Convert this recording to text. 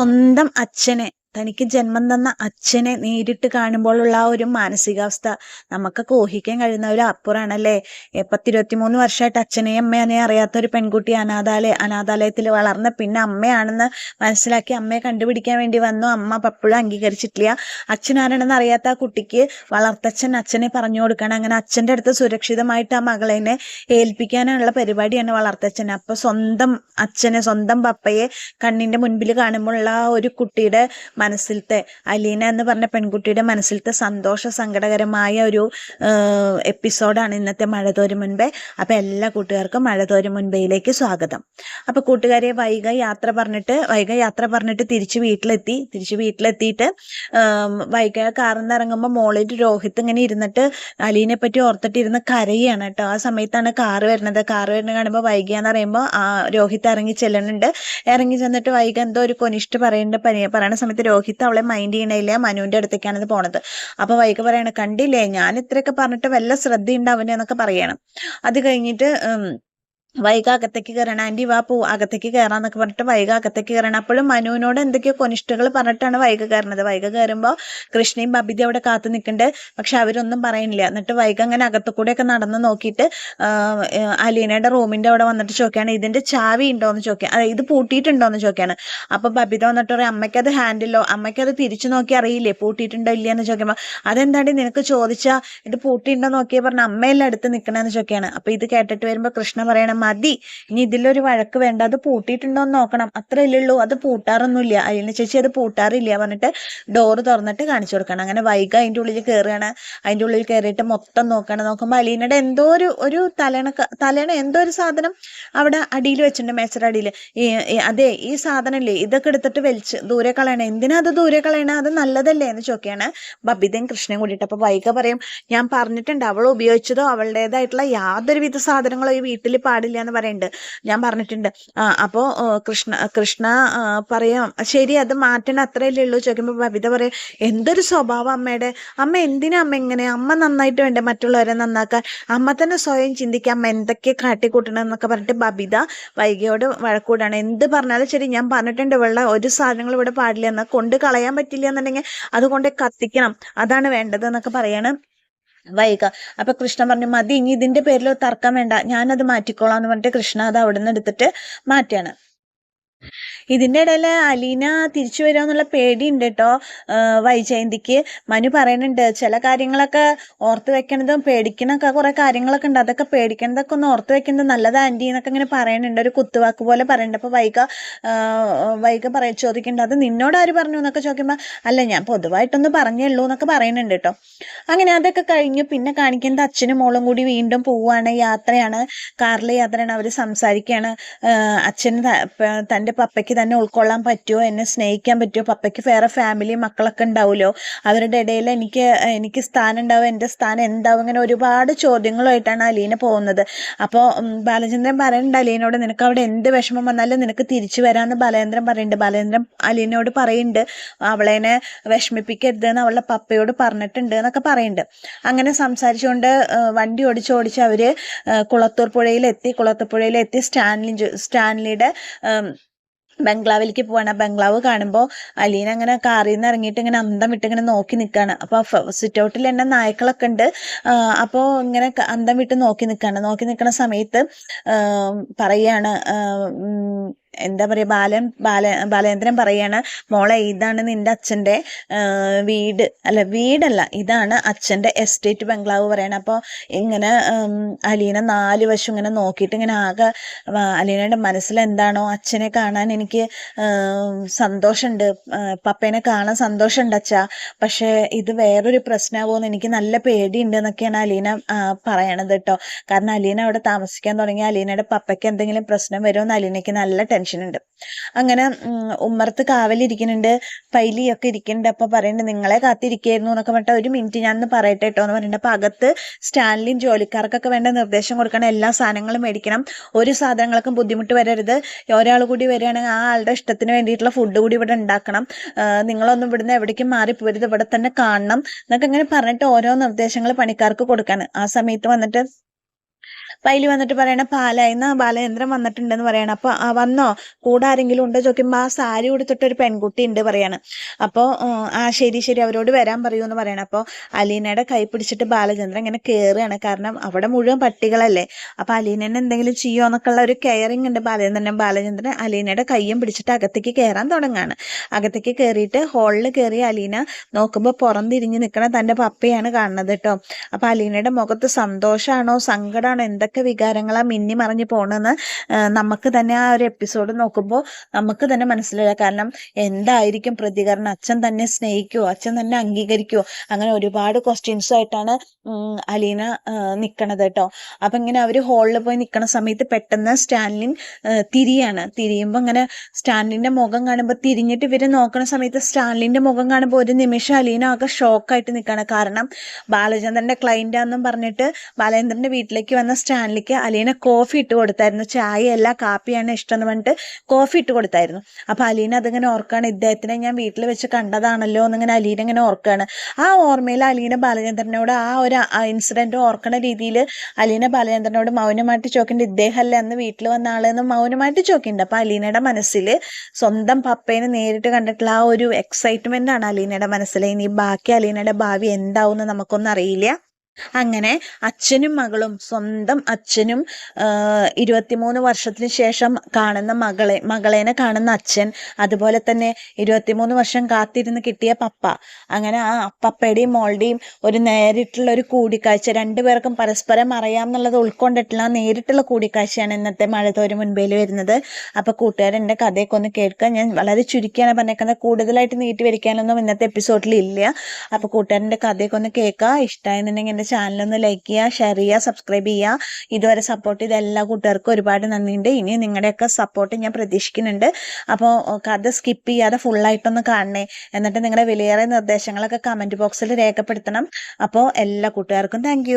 സ്വന്തം അച്ഛനെ, തനിക്ക് ജന്മം തന്ന അച്ഛനെ നേരിട്ട് കാണുമ്പോഴുള്ള ആ ഒരു മാനസികാവസ്ഥ നമുക്കൊക്കെ ഊഹിക്കാൻ കഴിയുന്ന ഒരു അപ്പുറാണല്ലേ. 23 വർഷമായിട്ട് അച്ഛനെയും അമ്മേനെയും അറിയാത്ത ഒരു പെൺകുട്ടി അനാഥാലയത്തിൽ വളർന്ന് പിന്നെ അമ്മയാണെന്ന് മനസ്സിലാക്കി അമ്മയെ കണ്ടുപിടിക്കാൻ വേണ്ടി വന്നു. അമ്മ പപ്പോഴും അംഗീകരിച്ചിട്ടില്ല. അച്ഛനാരാണെന്ന് അറിയാത്ത ആ കുട്ടിക്ക് വളർത്തച്ഛൻ അച്ഛനെ പറഞ്ഞു കൊടുക്കണം. അങ്ങനെ അച്ഛൻ്റെ അടുത്ത് സുരക്ഷിതമായിട്ട് ആ മകളെ ഏൽപ്പിക്കാനുള്ള പരിപാടിയാണ് വളർത്തച്ഛൻ. അപ്പൊ സ്വന്തം അച്ഛനെ, സ്വന്തം പപ്പയെ കണ്ണിന്റെ മുൻപിൽ കാണുമ്പോഴുള്ള ആ ഒരു കുട്ടിയുടെ മനസ്സിലത്തെ, അലീന എന്ന് പറഞ്ഞ പെൺകുട്ടിയുടെ മനസ്സിലത്തെ സങ്കടകരമായ ഒരു എപ്പിസോഡാണ് ഇന്നത്തെ മഴതോരും മുൻപേ. അപ്പൊ എല്ലാ കൂട്ടുകാർക്കും മഴതോരും മുൻപേയിലേക്ക് സ്വാഗതം. അപ്പൊ കൂട്ടുകാരെ, വൈഗ യാത്ര പറഞ്ഞിട്ട് തിരിച്ചു വീട്ടിലെത്തിയിട്ട് വൈഗ കാറിൽ നിന്ന് ഇറങ്ങുമ്പോൾ മോളിൽ രോഹിത് ഇങ്ങനെ ഇരുന്നിട്ട് അലീനെ പറ്റി ഓർത്തിട്ടിരുന്ന് കരയാണ് കേട്ടോ. ആ സമയത്താണ് കാറ് വരുന്നത് കാണുമ്പോൾ വൈഗയാന്ന് പറയുമ്പോൾ രോഹിത് ഇറങ്ങി ചെന്നിട്ട് വൈഗ എന്തോ ഒരു കൊനിഷ്ഠ പറയണ സമയത്ത് രോഹിത് അവളെ മൈൻഡ് ചെയ്യണില്ല. മനുവിന്റെ അടുത്തേക്കാണ് പോണത്. അപ്പൊ വൈഗ പറയണ, കണ്ടില്ലേ ഞാൻ ഇത്രയൊക്കെ പറഞ്ഞിട്ട് വല്ല ശ്രദ്ധയുണ്ട് അവന്റെ എന്നൊക്കെ പറയണം. അത് കഴിഞ്ഞിട്ട് വൈഗ അകത്തേക്ക് കയറണം. ആന്റി വാ അകത്തേക്ക് കയറാന്നൊക്കെ പറഞ്ഞിട്ട് വൈഗ അകത്തേക്ക് കയറണം. അപ്പോഴും മനുവിനോട് എന്തൊക്കെയോ കൊനിഷ്ഠകൾ പറഞ്ഞിട്ടാണ് വൈഗ കയറുന്നത്. വൈഗ കയറുമ്പോൾ കൃഷ്ണയും ബബിതയും അവിടെ കാത്തു നിൽക്കുന്നുണ്ട്. പക്ഷെ അവരൊന്നും പറയണില്ല. എന്നിട്ട് വൈഗ അങ്ങനെ അകത്തുകൂടെയൊക്കെ നടന്ന് നോക്കിയിട്ട് അലീനയുടെ റൂമിന്റെ അവിടെ വന്നിട്ട് ചോദിക്കുകയാണ്, ഇതിന്റെ ചാവി ഉണ്ടോന്ന് ചോദിക്കാം, ഇത് പൂട്ടിയിട്ടുണ്ടോന്ന് ചോദിക്കാണ്. അപ്പൊ ബബിത വന്നിട്ട് പറയും, അമ്മയ്ക്കത് തിരിച്ചു നോക്കി അറിയില്ലേ പൂട്ടിയിട്ടുണ്ടോ ഇല്ലയെന്ന് ചോദിക്കുമ്പോൾ, അതെന്താണ്ടി നിനക്ക് ചോദിച്ചാ ഇത് പൂട്ടിയിട്ടുണ്ടോ നോക്കിയാ പറഞ്ഞ അമ്മയെല്ലാം അടുത്ത് നിൽക്കണമെന്ന് ചോദിക്കുകയാണ്. അപ്പൊ ഇത് കേട്ടിട്ട് വരുമ്പോ കൃഷ്ണ പറയണം, മതി, ഇനി ഇതിലൊരു വഴക്ക് വേണ്ട, അത് പൂട്ടിയിട്ടുണ്ടോന്ന് നോക്കണം, അത്രയല്ലേ ഉള്ളൂ, അത് പൂട്ടാറൊന്നുമില്ല, അലീന ചേച്ചി അത് പൂട്ടാറില്ല പറഞ്ഞിട്ട് ഡോറ് തുറന്നിട്ട് കാണിച്ചു കൊടുക്കണം. അങ്ങനെ വൈഗ അതിൻ്റെ ഉള്ളിൽ കയറുകയാണ്. അതിൻ്റെ ഉള്ളിൽ കയറിയിട്ട് മൊത്തം നോക്കുമ്പോൾ അലീനയുടെ എന്തോ ഒരു തലേണ എന്തോ ഒരു സാധനം അവിടെ അടിയിൽ വെച്ചിട്ടുണ്ട്, മേച്ചയുടെ അടിയിൽ. അതെ, ഈ സാധനല്ലേ, ഇതൊക്കെ എടുത്തിട്ട് വലിച്ച് ദൂരെ കളയണേ, എന്തിനാ അത് ദൂരെ കളയണേ, അത് നല്ലതല്ലേ എന്ന് ചോദിക്കുകയാണ് ബബിതയും കൃഷ്ണയും കൂടിയിട്ട്. അപ്പൊ വൈഗ പറയും, ഞാൻ പറഞ്ഞിട്ടുണ്ട് അവൾ ഉപയോഗിച്ചതോ അവളുടേതായിട്ടുള്ള യാതൊരുവിധ സാധനങ്ങളോ ഈ വീട്ടിൽ പാടില്ല എന്ന് പറയുന്നുണ്ട്, ഞാൻ പറഞ്ഞിട്ടുണ്ട്. അപ്പോ കൃഷ്ണ പറയാം, ശരി അത് മാറ്റണം, അത്രയല്ലേ ഉള്ളൂ ചോദിക്കുമ്പോ ബബിത പറയും, എന്തൊരു സ്വഭാവം അമ്മയുടെ, അമ്മ എന്തിനാ അമ്മ ഇങ്ങനെ, അമ്മ നന്നായിട്ട് വേണ്ടേ മറ്റുള്ളവരെ നന്നാക്കാൻ, അമ്മ തന്നെ സ്വയം ചിന്തിക്കാം, അമ്മ എന്തൊക്കെ കാട്ടിക്കൂട്ടണമെന്നൊക്കെ പറഞ്ഞിട്ട് ബബിത വൈഗയോട് വഴക്കൂടാണ്. എന്ത് പറഞ്ഞാലും ശരി, ഞാൻ പറഞ്ഞിട്ടുണ്ട് ഇവളുടെ ഒരു സാധനങ്ങൾ ഇവിടെ പാടില്ല, എന്നാൽ കൊണ്ട് കളയാൻ പറ്റില്ല എന്നുണ്ടെങ്കിൽ അതുകൊണ്ട് കത്തിക്കണം, അതാണ് വേണ്ടത് എന്നൊക്കെ പറയാണ് വൈഗ. അപ്പൊ കൃഷ്ണ പറഞ്ഞു, മതി, ഇനി ഇതിന്റെ പേരിൽ തർക്കം വേണ്ട, ഞാനത് മാറ്റിക്കോളാം എന്ന് പറഞ്ഞിട്ട് കൃഷ്ണ അത് അവിടെ നിന്ന് എടുത്തിട്ട് മാറ്റാണ്. ഇതിന്റെ ഇടയിൽ അലീന തിരിച്ചു വരുമെന്നുള്ള പേടിയുണ്ട് കേട്ടോ വൈജയന്തിക്ക്. മനു പറയുന്നുണ്ട്, ചില കാര്യങ്ങളൊക്കെ ഓർത്ത് വെക്കണതും പേടിക്കണൊക്കെ കുറെ കാര്യങ്ങളൊക്കെ ഉണ്ട്, അതൊക്കെ പേടിക്കണതൊക്കെ ഒന്ന് ഓർത്ത് വെക്കുന്നത് നല്ലത് ആന്റി എന്നൊക്കെ ഇങ്ങനെ പറയുന്നുണ്ട്, ഒരു കുത്തുവാക്ക് പോലെ പറയുന്നുണ്ട്. അപ്പൊ വൈഗ ചോദിക്കുന്നുണ്ട്, അത് നിന്നോട് ആര് പറഞ്ഞു എന്നൊക്കെ ചോദിക്കുമ്പോ, അല്ല ഞാൻ പൊതുവായിട്ടൊന്ന് പറഞ്ഞുള്ളൂ എന്നൊക്കെ പറയുന്നുണ്ട് കേട്ടോ. അങ്ങനെ അതൊക്കെ കഴിഞ്ഞു. പിന്നെ കാണിക്കുന്നത് അച്ഛനും മോളും കൂടി വീണ്ടും പോവാണ്, കാറിലെ യാത്രയാണ്. അവർ സംസാരിക്കുകയാണ്. അച്ഛന് തൻ്റെ പപ്പയ്ക്ക് തന്നെ ഉൾക്കൊള്ളാൻ പറ്റുമോ, എന്നെ സ്നേഹിക്കാൻ പറ്റുമോ, പപ്പയ്ക്ക് വേറെ ഫാമിലി മക്കളൊക്കെ ഉണ്ടാവുമല്ലോ, അവരുടെ ഇടയിൽ എനിക്ക് സ്ഥാനം ഉണ്ടാവും, എൻ്റെ സ്ഥാനം എന്താവും, ഇങ്ങനെ ഒരുപാട് ചോദ്യങ്ങളുമായിട്ടാണ് അലീന പോകുന്നത്. അപ്പോൾ ബാലചന്ദ്രൻ പറയുന്നുണ്ട് അലീനോട്, നിനക്ക് അവിടെ എന്ത് വിഷമം വന്നാലും നിനക്ക് തിരിച്ചു വരാമെന്ന് ബാലേന്ദ്രൻ പറയുന്നുണ്ട്. ബാലേന്ദ്രൻ അലീനയോട് പറയുന്നുണ്ട്, അവളേനെ വിഷമിപ്പിക്കരുത് എന്ന് അവളുടെ പപ്പയോട് പറഞ്ഞിട്ടുണ്ട് എന്നൊക്കെ പറയുന്നുണ്ട്. അങ്ങനെ സംസാരിച്ചുകൊണ്ട് വണ്ടി ഓടിച്ച് അവര് കുളത്തൂർ പുഴയിലെത്തി സ്റ്റാൻലിയുടെ ബംഗ്ലാവിലേക്ക് പോവാണ്. ബംഗ്ലാവ് കാണുമ്പോൾ അലീന അങ്ങനെ കാറിൽ നിന്ന് ഇറങ്ങിയിട്ട് ഇങ്ങനെ അന്തം വിട്ട് ഇങ്ങനെ നോക്കി നിൽക്കുകയാണ്. അപ്പോൾ സിറ്റ് ഔട്ടിൽ തന്നെ നായ്ക്കളൊക്കെ ഉണ്ട്. അപ്പോൾ ഇങ്ങനെ അന്തം വിട്ട് നോക്കി നിൽക്കുന്ന സമയത്ത് പറയാണ്, എന്താ പറയുക, ബാലേന്ദ്രൻ പറയാണ്, മോളെ ഇതാണ് നിന്റെ അച്ഛൻ്റെ വീടല്ല, ഇതാണ് അച്ഛൻ്റെ എസ്റ്റേറ്റ് ബംഗ്ലാവ് പറയണം. അപ്പോൾ ഇങ്ങനെ അലീന 4 വശം ഇങ്ങനെ നോക്കിയിട്ട് ഇങ്ങനെ ആകെ, അലീനയുടെ മനസ്സിൽ എന്താണോ, അച്ഛനെ കാണാൻ എനിക്ക് സന്തോഷമുണ്ട്, പപ്പേനെ കാണാൻ സന്തോഷമുണ്ട് അച്ഛാ, പക്ഷേ ഇത് വേറൊരു പ്രശ്നമാകുമെന്ന് എനിക്ക് നല്ല പേടിയുണ്ട് എന്നൊക്കെയാണ് അലീന പറയണത് കേട്ടോ. കാരണം അലീന അവിടെ താമസിക്കാൻ തുടങ്ങി അലീനയുടെ പപ്പയ്ക്ക് എന്തെങ്കിലും പ്രശ്നം വരുമെന്ന് അലീനയ്ക്ക് നല്ല ടെൻഷനുണ്ട്. അങ്ങനെ ഉമ്മറത്ത് കാവലിരിക്കുന്നുണ്ട്, പൈലിയൊക്കെ ഇരിക്കുന്നുണ്ട്. അപ്പൊ പറയുന്നുണ്ട്, നിങ്ങളെ കാത്തിരിക്കായിരുന്നു എന്നൊക്കെ പറഞ്ഞിട്ട്, ഒരു മിനിറ്റ് ഞാനൊന്ന് പറയട്ടെ കേട്ടോ എന്ന് പറയുന്നുണ്ട്. അപ്പൊ അകത്ത് സ്റ്റാൻലിയും ജോലിക്കാർക്കൊക്കെ വേണ്ട നിർദ്ദേശം കൊടുക്കണം, എല്ലാ സാധനങ്ങളും മേടിക്കണം, ഒരു സാധനങ്ങൾക്കും ബുദ്ധിമുട്ട് വരരുത്, ഒരാൾ കൂടി വരികയാണെങ്കിൽ ആ ആളുടെ ഇഷ്ടത്തിന് വേണ്ടിയിട്ടുള്ള ഫുഡ് കൂടി ഇവിടെ ഉണ്ടാക്കണം, നിങ്ങളൊന്നും ഇവിടുന്ന് എവിടേക്കും മാറിപ്പോരുത്, ഇവിടെ തന്നെ കാണണം എന്നൊക്കെ ഇങ്ങനെ പറഞ്ഞിട്ട് ഓരോ നിർദ്ദേശങ്ങൾ പണിക്കാർക്ക് കൊടുക്കാണ്. ആ സമയത്ത് വന്നിട്ട് പൈലി വന്നിട്ട് പറയണ പാലായിന്ന് ബാലചന്ദ്രൻ വന്നിട്ടുണ്ടെന്ന് പറയണം. അപ്പോൾ വന്നോ കൂടെ ആരെങ്കിലും ഉണ്ടോ ചോദിക്കുമ്പോൾ ആ സാരി ഉടുത്തിട്ട് ഒരു പെൺകുട്ടി ഉണ്ട് പറയാണ്. അപ്പോൾ ആ ശരി ശരി അവരോട് വരാൻ പറയൂ എന്ന് പറയണം. അപ്പോൾ അലീനയുടെ കൈ പിടിച്ചിട്ട് ബാലചന്ദ്രൻ ഇങ്ങനെ കയറുകയാണ്. കാരണം അവിടെ മുഴുവൻ പട്ടികളല്ലേ. അപ്പോൾ അലീനനെ എന്തെങ്കിലും ചെയ്യുമോ എന്നൊക്കെ ഉള്ള ഒരു കെയറിങ് ഉണ്ട് ബാലചന്ദ്രൻ അലീനയുടെ കയ്യും പിടിച്ചിട്ട് അകത്തേക്ക് കയറാൻ തുടങ്ങുകയാണ്. അകത്തേക്ക് കയറിയിട്ട് ഹോളിൽ കയറി അലീന നോക്കുമ്പോൾ പുറംതിരിഞ്ഞ് നിൽക്കണ തൻ്റെ പപ്പയാണ് കാണുന്നത് കേട്ടോ. അപ്പോൾ അലീനയുടെ മുഖത്ത് സന്തോഷമാണോ സങ്കടമാണോ എന്തൊക്കെ വികാരങ്ങളാണ് മിന്നി മറിഞ്ഞ് പോകണമെന്ന് നമുക്ക് തന്നെ ആ ഒരു എപ്പിസോഡ് നോക്കുമ്പോൾ നമുക്ക് തന്നെ മനസ്സിലാക്കുക. കാരണം എന്തായിരിക്കും പ്രതികരണം, അച്ഛൻ തന്നെ സ്നേഹിക്കുമോ, അച്ഛൻ തന്നെ അംഗീകരിക്കുമോ, അങ്ങനെ ഒരുപാട് ക്വസ്റ്റ്യൻസുമായിട്ടാണ് അലീന നിൽക്കണത് കേട്ടോ. അപ്പം ഇങ്ങനെ അവർ ഹോളിൽ പോയി നിൽക്കണ സമയത്ത് പെട്ടെന്ന് സ്റ്റാൻലിൻ തിരിയുമ്പോൾ ഇങ്ങനെ സ്റ്റാൻലിൻ്റെ മുഖം കാണുമ്പോൾ തിരിഞ്ഞിട്ട് ഇവർ നോക്കണ സമയത്ത് സ്റ്റാൻലിൻ്റെ മുഖം കാണുമ്പോൾ ഒരു നിമിഷം അലീന ആകെ ഷോക്കായിട്ട് നിൽക്കുകയാണ്. കാരണം ബാലചന്ദ്രൻ്റെ ക്ലൈൻ്റാന്നും പറഞ്ഞിട്ട് ബാലചന്ദ്രൻ്റെ വീട്ടിലേക്ക് വന്ന സ്റ്റാൻലിക്ക് അലീന കോഫി ഇട്ട് കൊടുത്തായിരുന്നു. ചായയല്ല കാപ്പിയാണ് ഇഷ്ടം എന്ന് പറഞ്ഞിട്ട് കോഫി ഇട്ട് കൊടുത്തായിരുന്നു. അപ്പോൾ അലീന അതിങ്ങനെ ഓർക്കുകയാണ്, ഇദ്ദേഹത്തിനെ ഞാൻ വീട്ടിൽ വെച്ച് കണ്ടതാണല്ലോ എന്നിങ്ങനെ അലീന ഇങ്ങനെ ഓർക്കുകയാണ്. ആ ഓർമ്മയിൽ അലീന ബാലചന്ദ്രനോട് ആ ഒരു ഇൻസിഡൻറ്റ് ഓർക്കണ രീതിയിൽ അലീന ബാലചന്ദ്രനോട് മൗനമായിട്ട് ചോദിക്കേണ്ട ഇദ്ദേഹമല്ല അന്ന് വീട്ടിൽ വന്ന ആളെന്ന് മൗനമായിട്ട് ചോദിക്കുന്നുണ്ട്. അപ്പോൾ അലീനയുടെ മനസ്സിൽ സ്വന്തം പപ്പേനെ നേരിട്ട് കണ്ടിട്ടുള്ള ആ ഒരു എക്സൈറ്റ്മെൻ്റ് ആണ് അലീനയുടെ മനസ്സിൽ. ഇനി ബാക്കി അലീനയുടെ ഭാവി എന്താവും എന്ന് നമുക്കൊന്നും അറിയില്ല. അങ്ങനെ അച്ഛനും മകളും സ്വന്തം അച്ഛനും 23 വർഷത്തിന് ശേഷം കാണുന്ന മകളേനെ കാണുന്ന അച്ഛൻ, അതുപോലെ തന്നെ 23 വർഷം കാത്തിരുന്ന് കിട്ടിയ പപ്പ, അങ്ങനെ ആ പപ്പയുടെയും മോളുടെയും ഒരു നേരിട്ടുള്ള ഒരു കൂടിക്കാഴ്ച, രണ്ടുപേർക്കും പരസ്പരം അറിയാം എന്നുള്ളത് ഉൾക്കൊണ്ടിട്ടുള്ള നേരിട്ടുള്ള കൂടിക്കാഴ്ചയാണ് ഇന്നത്തെ മഴത്തോര് മുൻപേൽ വരുന്നത്. അപ്പോൾ കൂട്ടുകാരെൻ്റെ കഥയൊക്കെ ഒന്ന് കേൾക്കുക. ഞാൻ വളരെ ചുരുക്കിയാണ് പറഞ്ഞേക്കുന്നത്, കൂടുതലായിട്ട് നീട്ടി വരിക്കാനൊന്നും ഇന്നത്തെ എപ്പിസോഡിൽ ഇല്ല. അപ്പോൾ കൂട്ടുകാരൻ്റെ കഥയൊക്കെ ഒന്ന് കേൾക്കുക. ഇഷ്ടമായെന്നുണ്ടെങ്കിൽ എൻ്റെ ചാനലൊന്ന് ലൈക്ക് ചെയ്യുക, ഷെയർ ചെയ്യുക, സബ്സ്ക്രൈബ് ചെയ്യുക. ഇതുവരെ സപ്പോർട്ട് ചെയ്ത എല്ലാ കൂട്ടുകാർക്കും ഒരുപാട് നന്ദിയുണ്ട്. ഇനി നിങ്ങളുടെയൊക്കെ സപ്പോർട്ട് ഞാൻ പ്രതീക്ഷിക്കുന്നുണ്ട്. അപ്പോൾ കഥ സ്കിപ്പ് ചെയ്യാതെ ഫുള്ളായിട്ടൊന്ന് കാണണേ. എന്നിട്ട് നിങ്ങളുടെ വിലയേറിയ നിർദ്ദേശങ്ങളൊക്കെ കമൻറ്റ് ബോക്സിൽ രേഖപ്പെടുത്തണം. അപ്പോൾ എല്ലാ കൂട്ടുകാർക്കും താങ്ക്